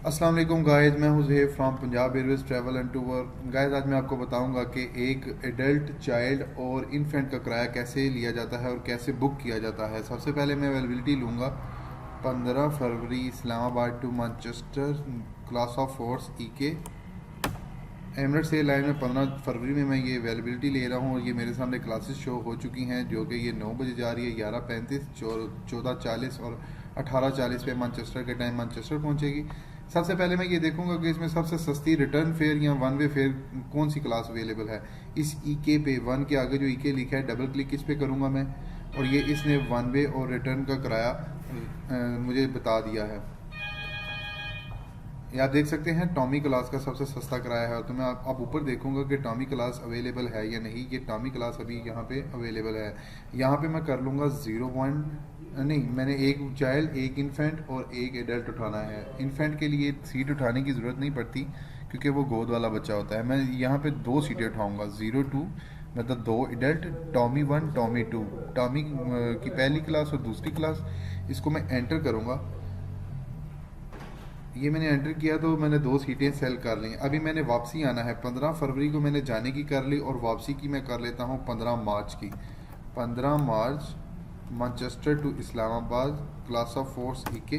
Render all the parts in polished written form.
अस्सलाम वालेकुम गाइस, मैं हूं Zuhaib from Punjab Airways travel and tour. Guys, आज मैं आपको बताऊंगा कि एक एडल्ट, चाइल्ड और इन्फेंट का किराया कैसे लिया जाता है और कैसे बुक किया जाता है। सबसे पहले मैं अवेलेबिलिटी लूँगा 15 फरवरी Islamabad to Manchester, class of force के एमरेट्स एयरलाइन में 15 फरवरी में मैं ये अवेलेबिलिटी ले रहा हूँ और ये मेरे सामने क्लासेस शो हो चुकी हैं, जो कि ये 9 बजे जा रही है, 11:35, 14:40 और 18:40 पे मैनचेस्टर के टाइम मैनचेस्टर पहुँचेगी। सबसे पहले मैं ये देखूंगा कि इसमें सबसे सस्ती रिटर्न फेयर या वन वे फेयर कौन सी क्लास अवेलेबल है। इस के पे वन के आगे जो के लिखा है, डबल क्लिक इस पे करूँगा मैं, और ये इसने वन वे और रिटर्न का किराया मुझे बता दिया है। ये आप देख सकते हैं टॉमी क्लास का सबसे सस्ता किराया है। तो मैं आप ऊपर देखूंगा कि टॉमी क्लास अवेलेबल है या नहीं। ये टॉमी क्लास अभी यहाँ पे अवेलेबल है। यहाँ पे मैं कर लूँगा 0 नहीं, मैंने एक चाइल्ड, एक इन्फेंट और एक एडल्ट उठाना है। इन्फेंट के लिए सीट उठाने की ज़रूरत नहीं पड़ती क्योंकि वो गोद वाला बच्चा होता है। मैं यहाँ पे 2 सीटें उठाऊँगा, 0-2, मतलब 2 एडल्ट, टॉमी 1, टॉमी 2, टॉमी की पहली क्लास और दूसरी क्लास। इसको मैं एंटर करूँगा। ये मैंने एंटर किया तो मैंने 2 सीटें सेल कर ली। अभी मैंने वापसी आना है। 15 फरवरी को मैंने जाने की कर ली और वापसी की मैं कर लेता हूँ 15 मार्च की। 15 मार्च Manchester to Islamabad, class of force के।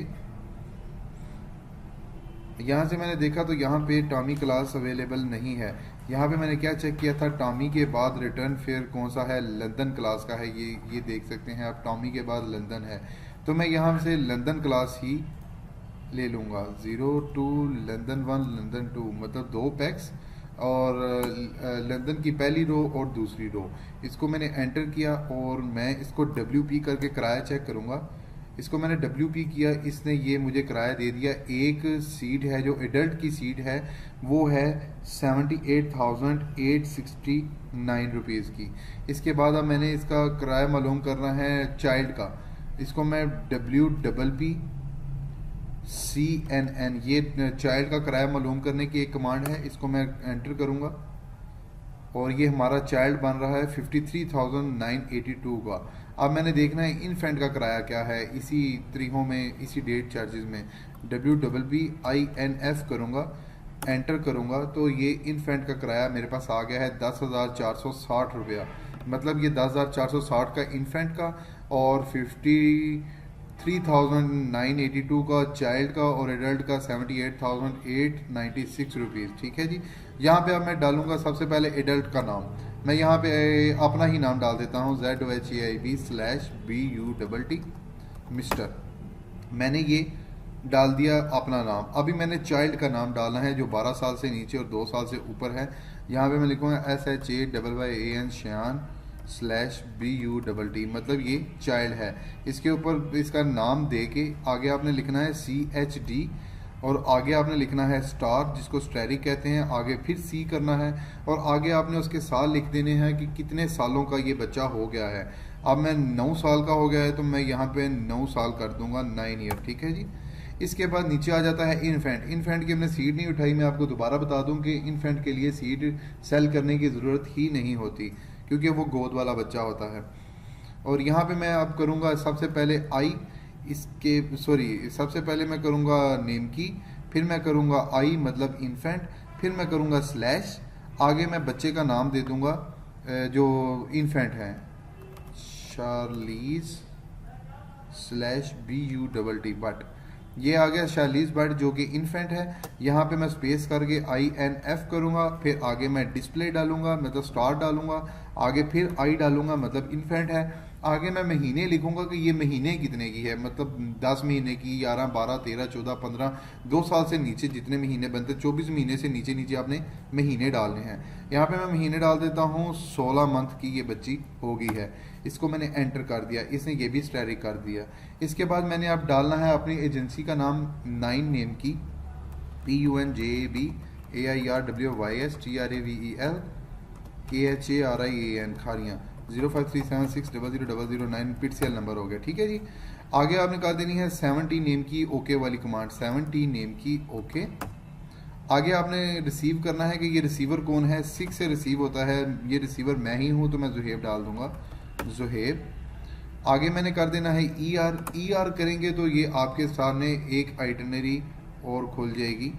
यहाँ से मैंने देखा तो यहाँ पे टॉमी क्लास अवेलेबल नहीं है। यहाँ पे मैंने क्या चेक किया था, टॉमी के बाद रिटर्न फेयर कौन सा है, लंदन क्लास का है। ये देख सकते हैं आप, टॉमी के बाद लंदन है। तो मैं यहाँ से लंदन क्लास ही ले लूँगा। 0-2 लंदन 1 लंदन 2, मतलब 2 पैक्स और लंदन की पहली रो और दूसरी रो। इसको मैंने एंटर किया और मैं इसको WP करके किराया चेक करूँगा। इसको मैंने WP किया, इसने ये मुझे किराया दे दिया। एक सीट है जो एडल्ट की सीट है, वो है 78,869 रुपीज़ की। इसके बाद अब मैंने इसका किराया मालूम करना है चाइल्ड का। इसको मैं WPCNN, ये चाइल्ड का किराया मालूम करने की एक कमांड है। इसको मैं एंटर करूँगा और ये हमारा चाइल्ड बन रहा है 53,982 का। अब मैंने देखना है इन्फेंट का किराया क्या है इसी तरीकों में, इसी डेट चार्जेस में। WPPINF करूँगा, एंटर करूँगा तो ये इन्फेंट का किराया मेरे पास आ गया है 10,460 रुपया। मतलब ये 10,460 का इन्फेंट का और 53,982 का चाइल्ड का और एडल्ट का 78,896 रुपीज़। ठीक है जी। यहाँ पे अब मैं डालूंगा सबसे पहले एडल्ट का नाम। मैं यहाँ पे अपना ही नाम डाल देता हूँ, ZOHAIB/BUTT मिस्टर। मैंने ये डाल दिया अपना नाम। अभी मैंने चाइल्ड का नाम डालना है जो 12 साल से नीचे और 2 साल से ऊपर है। यहाँ पे मैं लिखूँगा SHAYYAN /BUTT, मतलब ये चाइल्ड है। इसके ऊपर इसका नाम दे के आगे आपने लिखना है CHD और आगे आपने लिखना है स्टार, जिसको स्टैरिक कहते हैं। आगे फिर C करना है और आगे आपने उसके साल लिख देने हैं कि कितने सालों का ये बच्चा हो गया है। अब मैं 9 साल का हो गया है तो मैं यहाँ पे 9 साल कर दूंगा, 9 ईयर। ठीक है जी। इसके बाद नीचे आ जाता है इन्फेंट। इन्फेंट की हमने सीट नहीं उठाई। मैं आपको दोबारा बता दूं कि इन्फेंट के लिए सीट सेल करने की ज़रूरत ही नहीं होती क्योंकि वो गोद वाला बच्चा होता है। और यहाँ पे मैं अब करूँगा सबसे पहले सबसे पहले मैं करूँगा नेम की, फिर मैं करूँगा मतलब इन्फेंट, फिर मैं करूँगा स्लैश, आगे मैं बच्चे का नाम दे दूँगा जो इन्फेंट है, Charlize/BUTT बट। ये आ गया शार्लीज बट जो कि इन्फेंट है। यहाँ पे मैं स्पेस करके INF करूँगा, फिर आगे मैं डिस्प्ले डालूंगा, मतलब स्टार डालूंगा, आगे फिर डालूंगा, मतलब इन्फेंट है। आगे मैं महीने लिखूंगा कि ये महीने कितने की है, मतलब 10 महीने की, 11, 12, 13, 14, 15, 2 साल से नीचे जितने महीने बनते, 24 महीने से नीचे नीचे आपने महीने डालने हैं। यहाँ पे मैं महीने डाल देता हूँ, 16 मंथ की ये बच्ची हो गई है। इसको मैंने एंटर कर दिया, इसने ये भी स्टैरिक कर दिया। इसके बाद मैंने अब डालना है अपनी एजेंसी का नाम, 9 नेम की, PUNJABAIRWYSTRAVEL खारियाँ 0537600009 पिटसेल नंबर हो गया। ठीक है जी। आगे आपने कर देनी है 70 नेम की ओके वाली कमांड, 70 नेम की ओके। आगे आपने रिसीव करना है कि ये रिसीवर कौन है। 6 से रिसीव होता है, ये रिसीवर मैं ही हूँ तो मैं ज़ुहैब डाल दूंगा, ज़ुहैब। आगे मैंने कर देना है ER करेंगे तो ये आपके सामने एक आइटनरी और खुल जाएगी,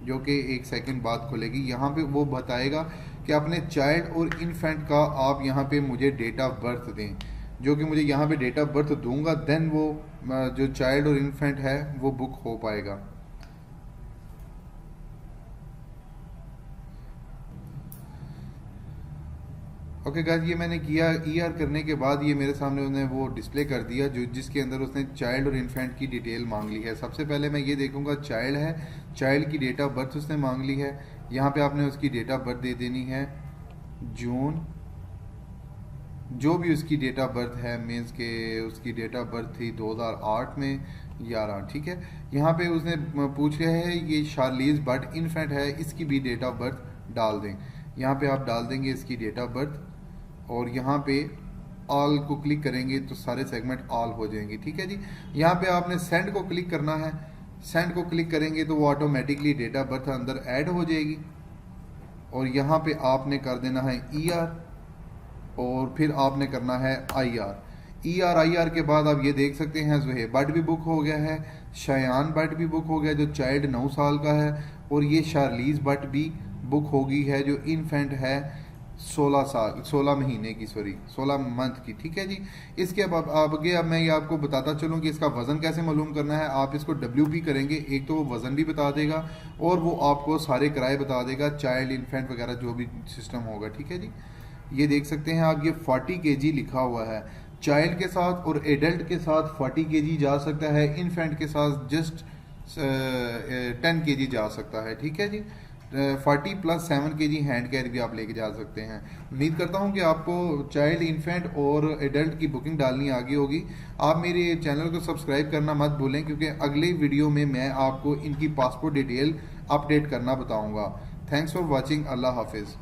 जो कि 1 सेकंड बाद खुलेगी। यहाँ पे वो बताएगा कि अपने चाइल्ड और इन्फेंट का आप यहाँ पे मुझे डेट ऑफ बर्थ दें, जो कि मुझे यहाँ पे डेट ऑफ बर्थ दूंगा, देन वो जो चाइल्ड और इन्फेंट है वो बुक हो पाएगा। ओके गाइस, ये मैंने किया। ईआर करने के बाद ये मेरे सामने उसने वो डिस्प्ले कर दिया जो जिसके अंदर उसने चाइल्ड और इन्फेंट की डिटेल मांग ली है। सबसे पहले मैं ये देखूंगा चाइल्ड है, चाइल्ड की डेट ऑफ बर्थ उसने मांग ली है। यहाँ पे आपने उसकी डेट ऑफ बर्थ दे देनी है जून, जो भी उसकी डेट ऑफ बर्थ है, मीन्स के उसकी डेट ऑफ बर्थ थी 2008 में 11, ठीक है। यहाँ पे उसने पूछ लिया है ये शार्लीज बट इन्फेंट है, इसकी भी डेट ऑफ बर्थ डाल दें। यहाँ पे आप डाल देंगे इसकी डेट ऑफ बर्थ और यहाँ पे ऑल को क्लिक करेंगे तो सारे सेगमेंट ऑल हो जाएंगे, ठीक है जी। यहाँ पे आपने सेंड को क्लिक करना है। सेंड को क्लिक करेंगे तो वो ऑटोमेटिकली डेट ऑफ बर्थ अंदर ऐड हो जाएगी और यहाँ पे आपने कर देना है ईआर और फिर आपने करना है आईआर। आईआर के बाद आप ये देख सकते हैं ज़ुहैब बट भी बुक हो गया है, शयान बट भी बुक हो गया जो चाइल्ड 9 साल का है, और ये शार्लीज बट भी बुक हो गई है जो इन्फेंट है 16 महीने की, 16 मंथ की, ठीक है जी। इसके बाद आगे अब मैं ये आपको बताता चलूँ कि इसका वज़न कैसे मालूम करना है। आप इसको WP करेंगे, एक तो वो वज़न भी बता देगा और वो आपको सारे किराए बता देगा, चाइल्ड इन्फेंट वगैरह जो भी सिस्टम होगा, ठीक है जी। ये देख सकते हैं आप, ये 40 kg लिखा हुआ है। चाइल्ड के साथ और एडल्ट के साथ 40 kg जा सकता है, इन्फेंट के साथ जस्ट 10 kg जा सकता है, ठीक है जी। 40 + 7 kg हैंड कैरी भी आप लेके जा सकते हैं। उम्मीद करता हूं कि आपको चाइल्ड, इन्फेंट और एडल्ट की बुकिंग डालनी आगे होगी। आप मेरे चैनल को सब्सक्राइब करना मत भूलें, क्योंकि अगले वीडियो में मैं आपको इनकी पासपोर्ट डिटेल अपडेट करना बताऊंगा। Thanks for watching. अल्लाह हाफिज़।